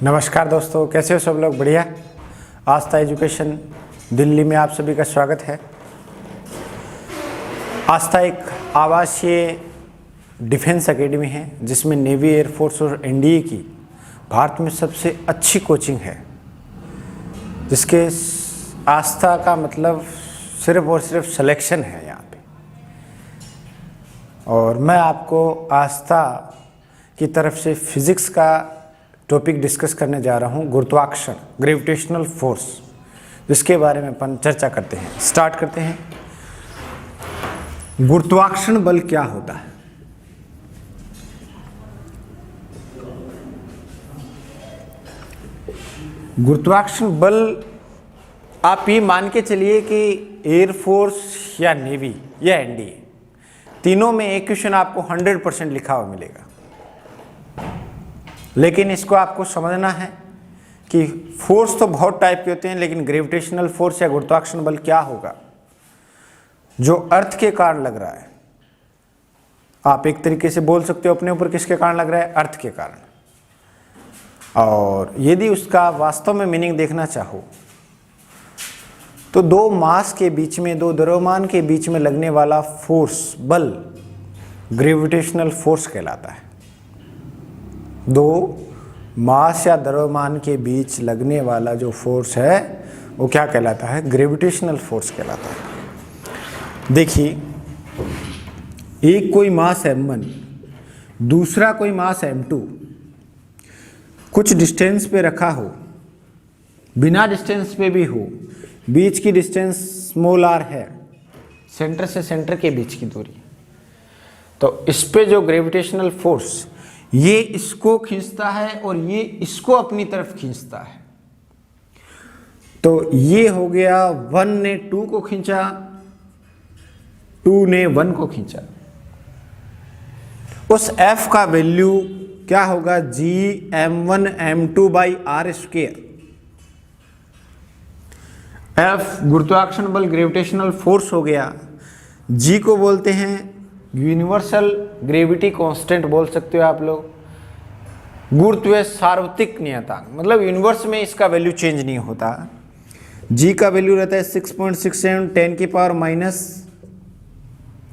नमस्कार दोस्तों, कैसे हो सब लोग? बढ़िया। आस्था एजुकेशन दिल्ली में आप सभी का स्वागत है। आस्था एक आवासीय डिफेंस एकेडमी है जिसमें नेवी, एयरफोर्स और एनडीए की भारत में सबसे अच्छी कोचिंग है, जिसके आस्था का मतलब सिर्फ और सिर्फ सिलेक्शन है यहाँ पे। और मैं आपको आस्था की तरफ से फिजिक्स का टॉपिक डिस्कस करने जा रहा हूँ, गुरुत्वाकर्षण, ग्रेविटेशनल फोर्स, जिसके बारे में अपन चर्चा करते हैं। स्टार्ट करते हैं। गुरुत्वाकर्षण बल क्या होता है? गुरुत्वाकर्षण बल, आप ये मान के चलिए कि एयरफोर्स या नेवी या एनडीए, तीनों में एक क्वेश्चन आपको 100% लिखा हुआ मिलेगा। लेकिन इसको आपको समझना है कि फोर्स तो बहुत टाइप के होते हैं, लेकिन ग्रेविटेशनल फोर्स या गुरुत्वाकर्षण बल क्या होगा जो अर्थ के कारण लग रहा है। आप एक तरीके से बोल सकते हो अपने ऊपर किसके कारण लग रहा है? अर्थ के कारण। और यदि उसका वास्तव में मीनिंग देखना चाहो तो दो मास के बीच में, दो द्रव्यमान के बीच में लगने वाला फोर्स, बल, ग्रेविटेशनल फोर्स कहलाता है। दो मास या द्रव्यमान के बीच लगने वाला जो फोर्स है वो क्या कहलाता है? ग्रेविटेशनल फोर्स कहलाता है। देखिए, एक कोई मास m1, दूसरा कोई मास m2 कुछ डिस्टेंस पे रखा हो, बिना डिस्टेंस पे भी हो, बीच की डिस्टेंस स्मॉल r है, सेंटर से सेंटर के बीच की दूरी, तो इस पे जो ग्रेविटेशनल फोर्स, ये इसको खींचता है और ये इसको अपनी तरफ खींचता है। तो ये हो गया, 1 ने 2 को खींचा, 2 ने 1 को खींचा। उस F का वैल्यू क्या होगा? Gm1 m2 by R square. F गुरुत्वाकर्षण बल, ग्रेविटेशनल फोर्स हो गया। G को बोलते हैं यूनिवर्सल ग्रेविटी कांस्टेंट, बोल सकते हो आप लोग, गुरुत्व सार्वत्रिक नियतांक, मतलब यूनिवर्स में इसका वैल्यू चेंज नहीं होता। G का वैल्यू रहता है 6.67 10 की पावर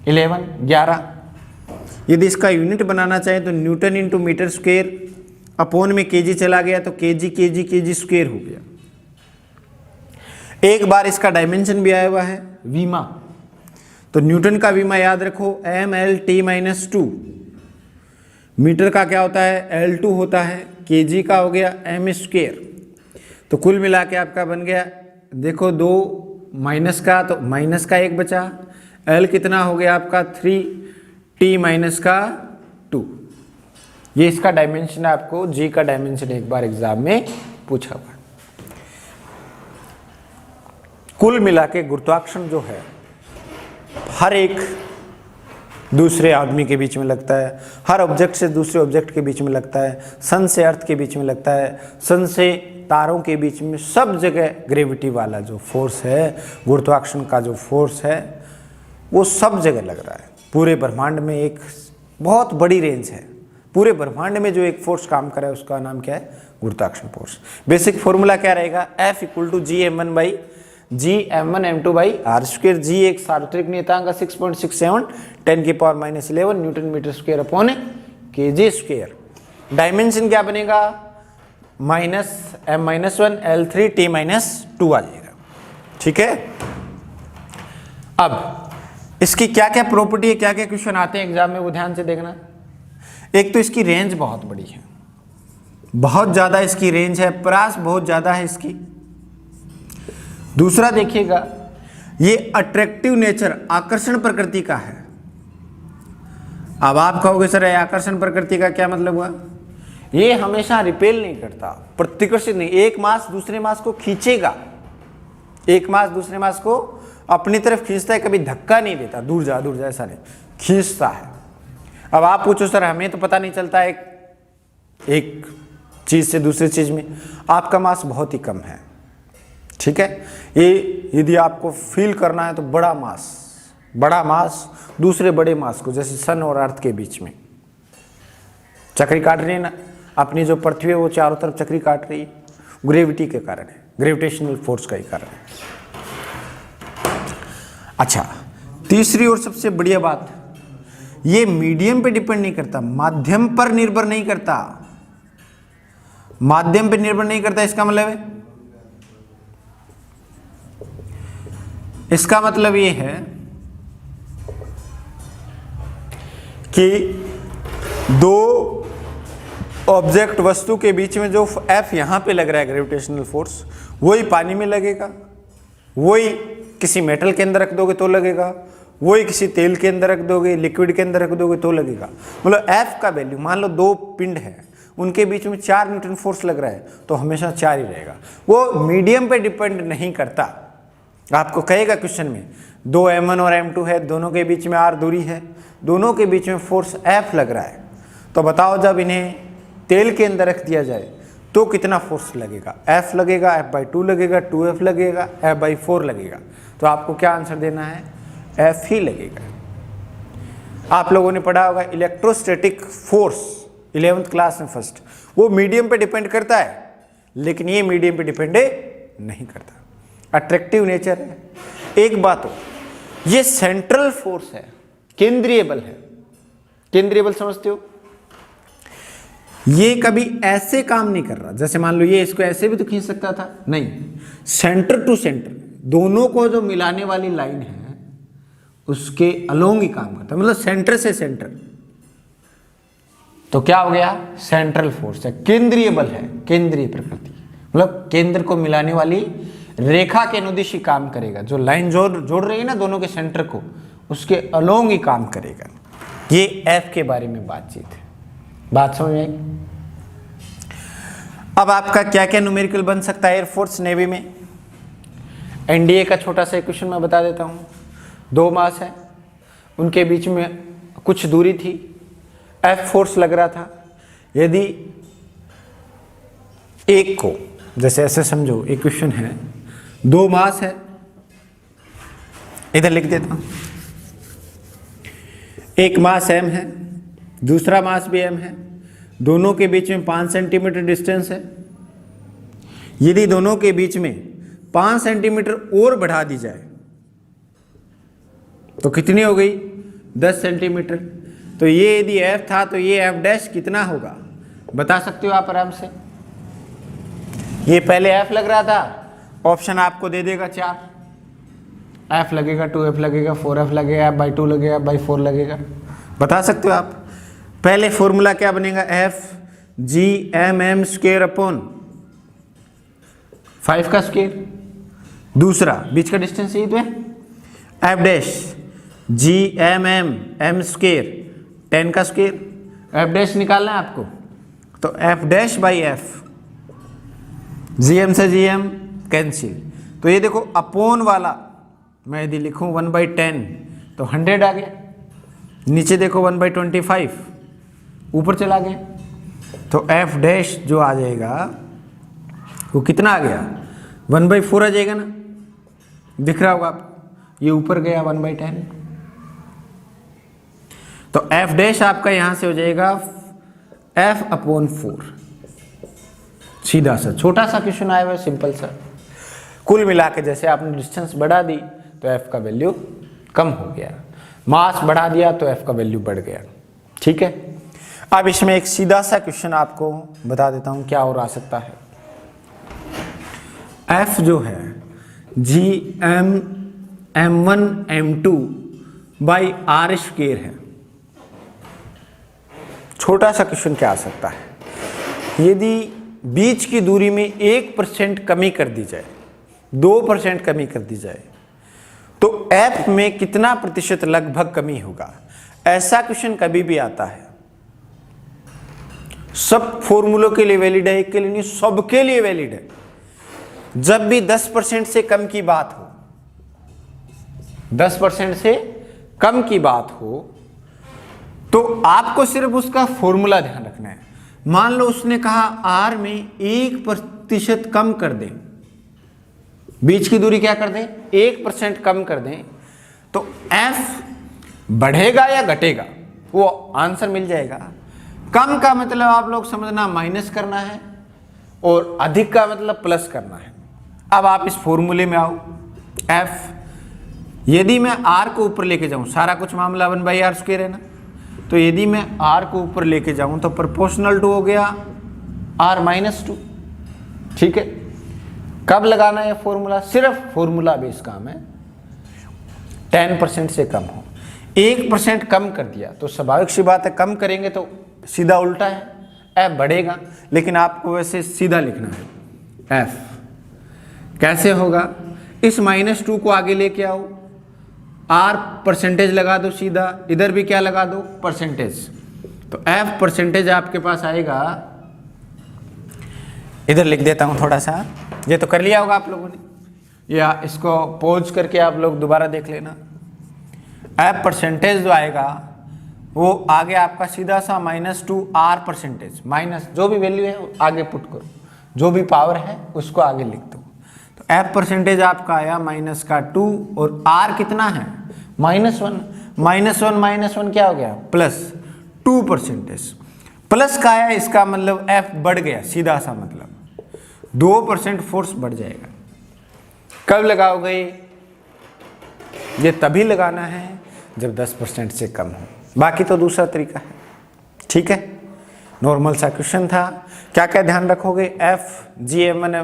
-11। यदि इसका यूनिट बनाना चाहे तो newton into metre square upon में केजी चला गया तो केजी स्क्वायर हो गया। एक बार इसका डायमेंशन भी आया हुआ है, वीमा, तो न्यूटन का वीमा याद रखो, mL/t-2। मीटर का क्या होता है? L2 होता है। केजी का हो गया m स्क्वायर। तो कुल मिला के आपका बन गया, देखो 2 माइनस का, तो माइनस का 1 बचा, L कितना हो गया आपका? 3, t-2। ये इसका डायमेंशन है। आपको जी का डायमेंशन एक बार एग्जाम में पूछा हुआ। कुल मिला के गुरुत्वाकर्षण जो है हर एक दूसरे आदमी के बीच में लगता है, हर ऑब्जेक्ट से दूसरे ऑब्जेक्ट के बीच में लगता है, सन से अर्थ के बीच में लगता है, सन से तारों के बीच में, सब जगह ग्रेविटी वाला जो फोर्स है, गुरुत्वाकर्षण का जो फोर्स है, वो सब जगह लग रहा है। पूरे ब्रह्मांड में एक बहुत बड़ी रेंज है। पूरे ब्रह्मांड में जो एक फोर्स काम कर रहा है उसका नाम क्या है? गुरुत्वाकर्षण फोर्स। बेसिक फॉर्मूला क्या रहेगा? F = Gm1 m2 by R square. G एक सार्वत्रिक नियतांक का 6.67 10 की power -11 newton metre square upon KG square. Dimension क्या बनेगा? -m-1 L3 t-2 आ जाएगा। ठीक है। अब इसकी क्या क्या प्रॉपर्टी है, क्या क्या क्वेश्चन आते हैं एग्जाम में, वो ध्यान से देखना। एक तो इसकी रेंज बहुत बड़ी है, बहुत ज्यादा इसकी रेंज है, प्रास बहुत ज्यादा है इसकी। दूसरा देखिएगा, ये अट्रैक्टिव नेचर, आकर्षण प्रकृति का है। अब आप कहोगे सर आकर्षण प्रकृति का क्या मतलब हुआ? ये हमेशा रिपेल नहीं करता, प्रतिकर्षित नहीं। एक मास दूसरे मास को खींचेगा, एक मास दूसरे मास को अपनी तरफ खींचता है, कभी धक्का नहीं देता, दूर जा ऐसा नहीं, खींचता है। अब आप पूछो सर हमें तो पता नहीं चलता एक चीज से दूसरी चीज में। आपका मास बहुत ही कम है, ठीक है। ये यदि आपको फील करना है तो बड़ा मास दूसरे बड़े मास को, जैसे सन और अर्थ के बीच में चक्री काट रही है ना, अपनी जो पृथ्वी है वो चारों तरफ चक्री काट रही है, ग्रेविटी के कारण है, ग्रेविटेशनल फोर्स का ही कारण है। अच्छा, तीसरी और सबसे बढ़िया बात, ये मीडियम पे डिपेंड नहीं करता, माध्यम पर निर्भर नहीं करता। माध्यम पे निर्भर नहीं करता, इसका मतलब ये है कि दो ऑब्जेक्ट वस्तु के बीच में जो F यहां पे लग रहा है ग्रेविटेशनल फोर्स, वही पानी में लगेगा, वही किसी मेटल के अंदर रख दोगे तो लगेगा, वही किसी तेल के अंदर रख दोगे, लिक्विड के अंदर रख दोगे तो लगेगा। मतलब F का वैल्यू, मान लो दो पिंड है, उनके बीच में 4 न्यूटन फोर्स लग रहा है तो हमेशा 4 ही रहेगा, वो मीडियम पे डिपेंड नहीं करता। आपको कहेगा क्वेश्चन में 2 m1 और m2 है, दोनों के बीच में r दूरी है, दोनों के बीच में फोर्स F लग रहा है, तो बताओ जब इन्हें तेल के अंदर रख दिया जाए तो कितना फोर्स लगेगा? F लगेगा, F/2 लगेगा, 2F लगेगा, F/4 लगेगा। तो आपको क्या आंसर देना है? F ही लगेगा। आप लोगों ने पढ़ा होगा इलेक्ट्रोस्टैटिक फोर्स 11th क्लास में फर्स्ट, वो मीडियम पे डिपेंड करता है, लेकिन ये मीडियम पे डिपेंड नहीं करता, अट्रैक्टिव नेचर है। एक बात हो, ये सेंट्रल फोर्स है, केंद्रीय बल है। केंद्रीय बल समझते हो? ये कभी ऐसे काम नहीं कर रहा, जैसे मान लो ये इसको ऐसे भी तो खींच सकता था, नहीं, सेंटर टू सेंटर, दोनों को जो मिलाने वाली लाइन है उसके अलोंग ही काम करता है, मतलब सेंटर से सेंटर। तो क्या हो गया? सेंट्रल फोर्स है, केंद्रीय बल है, केंद्रीय प्रकृति, मतलब केंद्र को मिलाने वाली रेखा के अनुदिश ही काम करेगा। जो लाइन जोड़ रही है ना दोनों के सेंटर को, उसके अलोंग ही काम करेगा। ये एफ के बारे में बातचीत है। बात समझ में आई? अब आपका क्या क्या न्यूमेरिकल बन सकता है एयरफोर्स नेवी में? एनडीए का छोटा सा क्वेश्चन मैं बता देता हूं। 2 मास है, उनके बीच में कुछ दूरी थी, एफ फोर्स लग रहा था। यदि एक को, जैसे ऐसे समझो, एक क्वेश्चन है, 2 मास है, इधर लिख देता हूं, एक मास m है, दूसरा मास भी m है, दोनों के बीच में 5 सेंटीमीटर डिस्टेंस है। यदि दोनों के बीच में 5 सेंटीमीटर और बढ़ा दी जाए तो कितनी हो गई? 10 सेंटीमीटर। तो ये यदि f था तो ये f डैश कितना होगा? बता सकते हो आप आराम से। ये पहले f लग रहा था, ऑप्शन आपको दे देगा 4, f लगेगा, 2f लगेगा, 4f लगेगा, f/2 लगेगा, f/4 लगेगा। बता सकते हो आप। पहले फॉर्मूला क्या बनेगा? f g(m)m स्क्वायर अपॉन 5 का स्क्वायर। दूसरा बीच का डिस्टेंस यही तो है, f dash g(m)m m square 10 का स्क्वायर। f डैश निकालना है आपको, तो f dash by f, gm से gm कैंसिल। तो ये देखो अपॉन वाला मैं यदि लिखूं 1/10 तो 100 आ गया, नीचे देखो 1/25 ऊपर चला गया, तो f डैश जो आ जाएगा वो कितना आ गया? 1/4 आ जाएगा ना, दिख रहा होगा आपको, ये ऊपर गया 1/10। तो f डैश आपका यहां से हो जाएगा f/4। सीधा सा छोटा सा क्वेश्चन आया हुआ, सिंपल सा। कुल मिला के जैसे आपने डिस्टेंस बढ़ा दी तो f का वैल्यू कम हो गया, मास बढ़ा दिया तो f का वैल्यू बढ़ गया। ठीक है, अब इसमें एक सीधा सा क्वेश्चन आपको बता देता हूं क्या और आ सकता है। f जो है gm(m1 m2) by r square है। छोटा सा क्वेश्चन क्या आ सकता है? यदि बीच की दूरी में 1% कमी कर दी जाए, 2% कमी कर दी जाए, तो f में कितना प्रतिशत लगभग कमी होगा? ऐसा क्वेश्चन कभी भी आता है। सब फॉर्मूलों के लिए वैलिड है, एक के लिए नहीं, सबके लिए वैलिड है। जब भी 10% से कम की बात हो, 10% से कम की बात हो, तो आपको सिर्फ उसका फॉर्मूला ध्यान रखना है। मान लो उसने कहा r में 1% कम कर दें, बीच की दूरी क्या कर दें? 1% कम कर दें, तो f बढ़ेगा या घटेगा वो आंसर मिल जाएगा। कम का मतलब आप लोग समझना माइनस करना है और अधिक का मतलब प्लस करना है। अब आप इस फॉर्मूले में आओ, एफ यदि मैं आर को ऊपर लेके जाऊं, सारा कुछ मामला 1/r² है ना, तो यदि मैं आर को ऊपर लेके जाऊं तो प्रोपोर्शनल टू हो गया r-2। ठीक है, कब लगाना है फॉर्मूला? सिर्फ फॉर्मूला बेस काम है। 10% से कम हो, 1% कम कर दिया तो स्वाभाविक सी बात है, कम करेंगे तो सीधा उल्टा है, एफ बढ़ेगा, लेकिन आपको वैसे सीधा लिखना है। एफ कैसे होगा? इस -2 को आगे लेके आओ, आर परसेंटेज लगा दो सीधा, इधर भी क्या लगा दो? परसेंटेज। तो एफ परसेंटेज आपके पास आएगा, इधर लिख देता हूं थोड़ा सा, ये तो कर लिया होगा आप लोगों ने, या इसको पॉज करके आप लोग दोबारा देख लेना। एफ परसेंटेज जो आएगा वो आगे आपका सीधा सा -2 आर परसेंटेज, माइनस जो भी वैल्यू है आगे पुट करो, जो भी पावर है उसको आगे लिख दो। तो एफ परसेंटेज आपका आया -2 और आर कितना है? -1। -1 क्या हो गया? +2%। प्लस का आया, इसका मतलब एफ बढ़ गया, सीधा सा मतलब 2% फोर्स बढ़ जाएगा। कब लगाओगे? ये तभी लगाना है जब 10% से कम हो, बाकी तो दूसरा तरीका है। ठीक है, नॉर्मल सा क्वेश्चन था। क्या क्या ध्यान रखोगे? F Gm1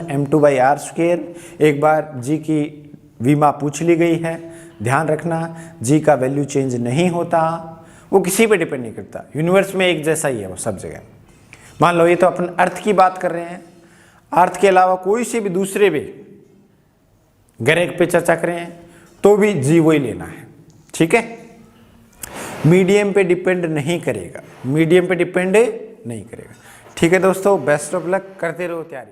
m2/r²। एक बार जी की विमा पूछ ली गई है, ध्यान रखना जी का वैल्यू चेंज नहीं होता, वो किसी पे डिपेंड नहीं करता, यूनिवर्स में एक जैसा ही है वो सब जगह। मान लो ये तो अपन अर्थ की बात कर रहे हैं, अर्थ के अलावा कोई से भी दूसरे भी ग्रह पे चर्चा कर रहे हैं तो भी जी वही लेना है। ठीक है, मीडियम पे डिपेंड नहीं करेगा, मीडियम पे डिपेंड नहीं करेगा। ठीक है दोस्तों, बेस्ट ऑफ लक, करते रहो तैयारी।